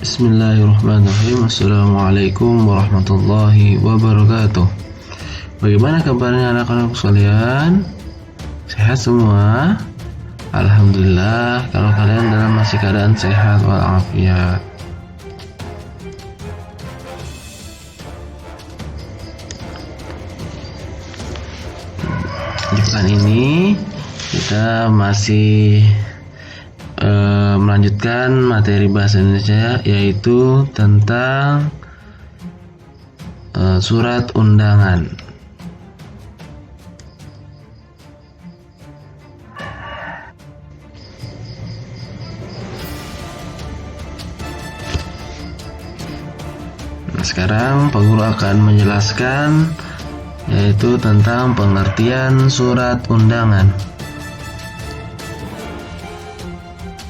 Bismillahirrahmanirrahim. Assalamualaikum warahmatullahi wabarakatuh. Bagaimana kabarnya anak-anak sekalian? Sehat semua? Alhamdulillah, kalau kalian dalam masih keadaan sehat walafiat. Di pekan ini kita masih melanjutkan materi bahasa Indonesia, yaitu tentang surat undangan. Nah, sekarang Pak Guru akan menjelaskan yaitu tentang pengertian surat undangan.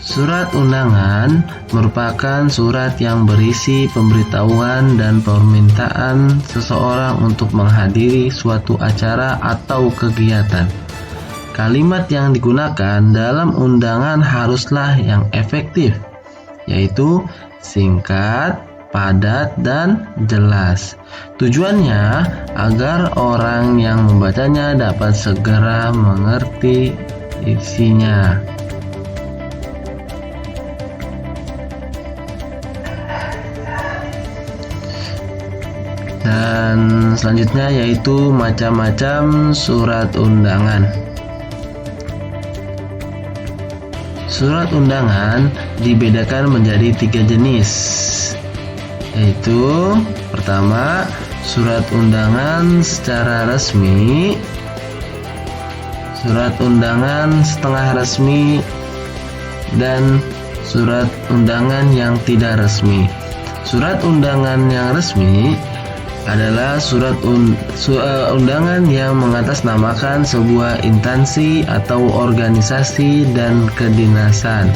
Surat undangan merupakan surat yang berisi pemberitahuan dan permintaan seseorang untuk menghadiri suatu acara atau kegiatan. Kalimat yang digunakan dalam undangan haruslah yang efektif, yaitu singkat, padat, dan jelas. Tujuannya agar orang yang membacanya dapat segera mengerti isinya. Dan selanjutnya yaitu macam-macam surat undangan. Surat undangan dibedakan menjadi 3 jenis, yaitu pertama, surat undangan secara resmi, surat undangan setengah resmi, dan surat undangan yang tidak resmi. Surat undangan yang resmi adalah surat undangan yang mengatasnamakan sebuah instansi atau organisasi dan kedinasan.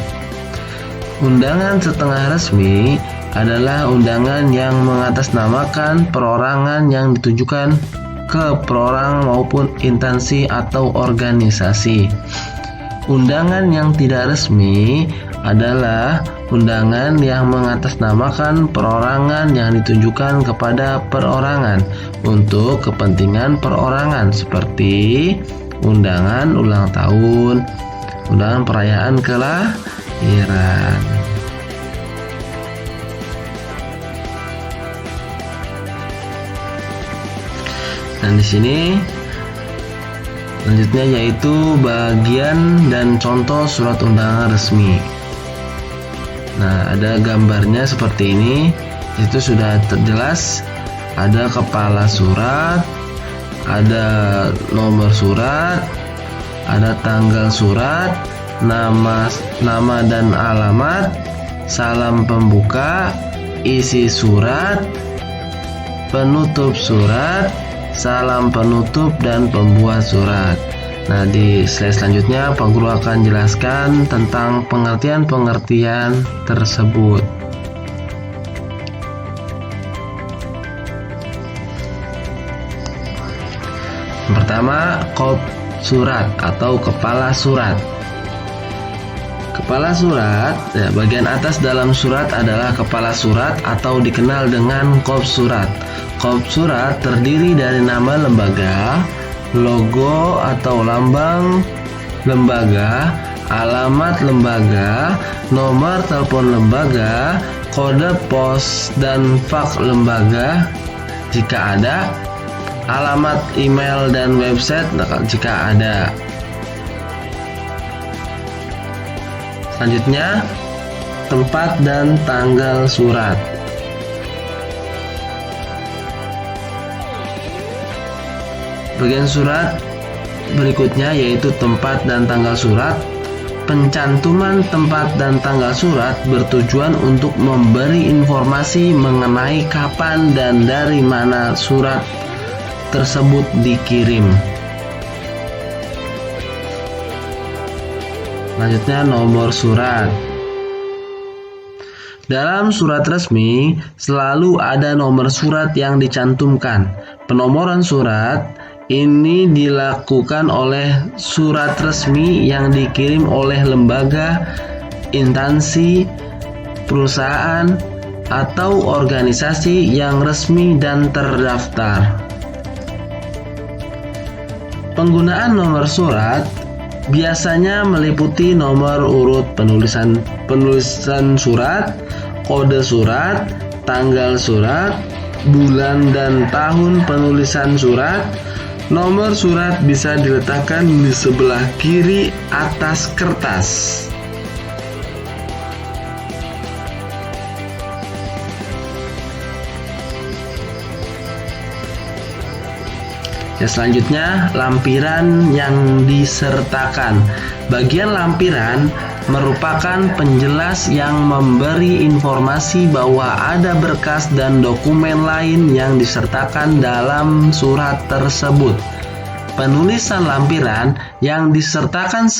Undangan setengah resmi adalah undangan yang mengatasnamakan perorangan yang ditujukan ke perorang maupun instansi atau organisasi. Undangan yang tidak resmi adalah undangan yang mengatasnamakan perorangan yang ditujukan kepada perorangan untuk kepentingan perorangan, seperti undangan ulang tahun, undangan perayaan kelahiran. Dan di sini selanjutnya yaitu bagian dan contoh surat undangan resmi. Nah, ada gambarnya seperti ini. Itu sudah terjelas. Ada kepala surat, ada nomor surat, ada tanggal surat, nama dan alamat, salam pembuka, isi surat, penutup surat, salam penutup, dan pembuat surat. Nah, di slide selanjutnya Pak Guru akan jelaskan tentang pengertian-pengertian tersebut. Pertama, kop surat atau kepala surat. Kepala surat, bagian atas dalam surat adalah kepala surat atau dikenal dengan kop surat. Kop surat terdiri dari nama lembaga, logo atau lambang lembaga, alamat lembaga, nomor telepon lembaga, kode pos dan faks lembaga jika ada, alamat email dan website jika ada. Selanjutnya, tempat dan tanggal surat. Bagian surat berikutnya yaitu tempat dan tanggal surat. Pencantuman tempat dan tanggal surat bertujuan untuk memberi informasi mengenai kapan dan dari mana surat tersebut dikirim. Selanjutnya, nomor surat. Dalam surat resmi selalu ada nomor surat yang dicantumkan. Penomoran surat ini dilakukan oleh surat resmi yang dikirim oleh lembaga, instansi, perusahaan, atau organisasi yang resmi dan terdaftar. Penggunaan nomor surat biasanya meliputi nomor urut penulisan surat, kode surat, tanggal surat, bulan dan tahun penulisan surat. Nomor surat bisa diletakkan di sebelah kiri atas kertas. Selanjutnya, lampiran yang disertakan. Bagian lampiran merupakan penjelas yang memberi informasi bahwa ada berkas dan dokumen lain yang disertakan dalam surat tersebut. Penulisan lampiran yang disertakan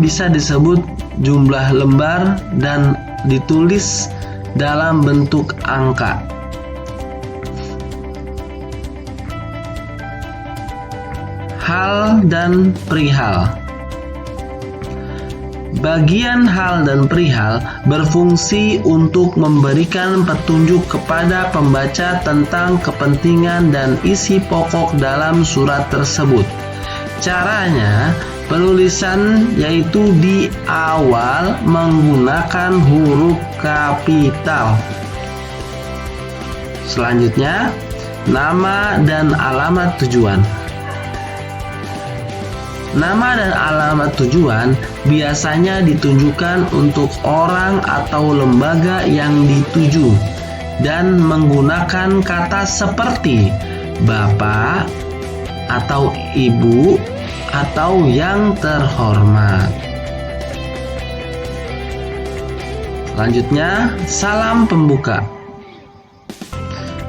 bisa disebut jumlah lembar dan ditulis dalam bentuk angka. Hal dan perihal. Bagian hal dan perihal berfungsi untuk memberikan petunjuk kepada pembaca tentang kepentingan dan isi pokok dalam surat tersebut. Caranya, penulisan yaitu di awal menggunakan huruf kapital. Selanjutnya, nama dan alamat tujuan. Nama dan alamat tujuan biasanya ditunjukkan untuk orang atau lembaga yang dituju dan menggunakan kata seperti Bapak atau Ibu atau yang terhormat. Selanjutnya, salam pembuka.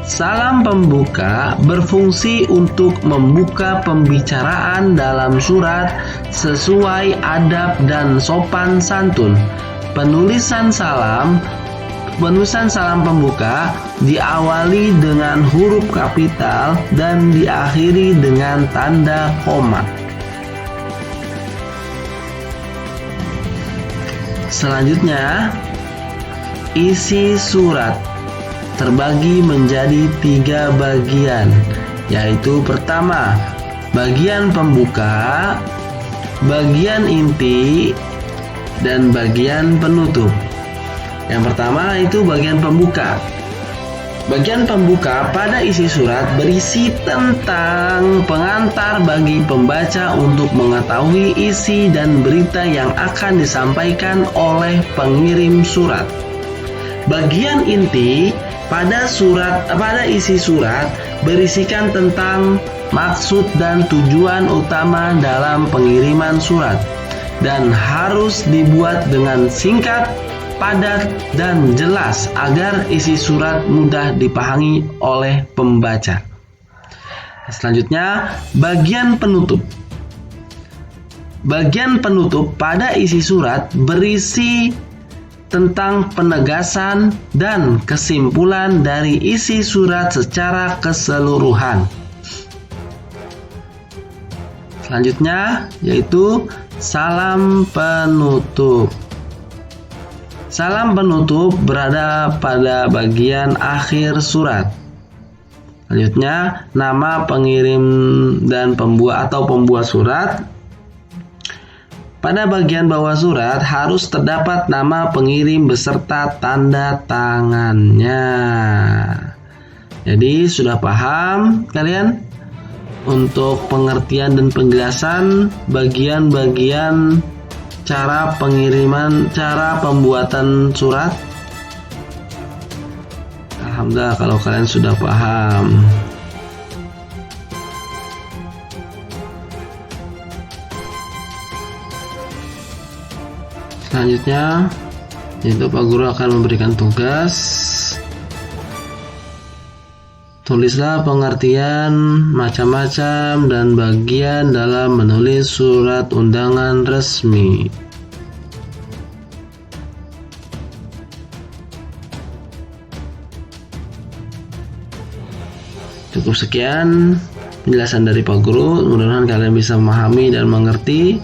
Salam pembuka berfungsi untuk membuka pembicaraan dalam surat sesuai adab dan sopan santun. Penulisan salam pembuka diawali dengan huruf kapital dan diakhiri dengan tanda koma. Selanjutnya, isi surat terbagi menjadi 3 bagian, yaitu pertama, bagian pembuka, bagian inti, dan bagian penutup. Yang pertama itu bagian pembuka. Bagian pembuka pada isi surat berisi tentang pengantar bagi pembaca untuk mengetahui isi dan berita yang akan disampaikan oleh pengirim surat. Bagian inti pada isi surat berisikan tentang maksud dan tujuan utama dalam pengiriman surat dan harus dibuat dengan singkat, padat, dan jelas agar isi surat mudah dipahami oleh pembaca. Selanjutnya, bagian penutup. Bagian penutup pada isi surat berisi tentang penegasan dan kesimpulan dari isi surat secara keseluruhan. Selanjutnya yaitu salam penutup. Salam penutup berada pada bagian akhir surat. Selanjutnya, nama pengirim dan pembuat surat. Pada bagian bawah surat harus terdapat nama pengirim beserta tanda tangannya. Jadi sudah paham kalian untuk pengertian dan penjelasan bagian-bagian cara pembuatan surat? Alhamdulillah kalau kalian sudah paham. Selanjutnya, yaitu Pak Guru akan memberikan tugas. Tulislah pengertian macam-macam dan bagian dalam menulis surat undangan resmi. Cukup sekian penjelasan dari Pak Guru. Mudah-mudahan kalian bisa memahami dan mengerti.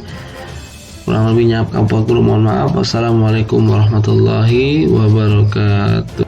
Kurang lebihnya Kampung Guru mohon maaf. Wassalamualaikum warahmatullahi wabarakatuh.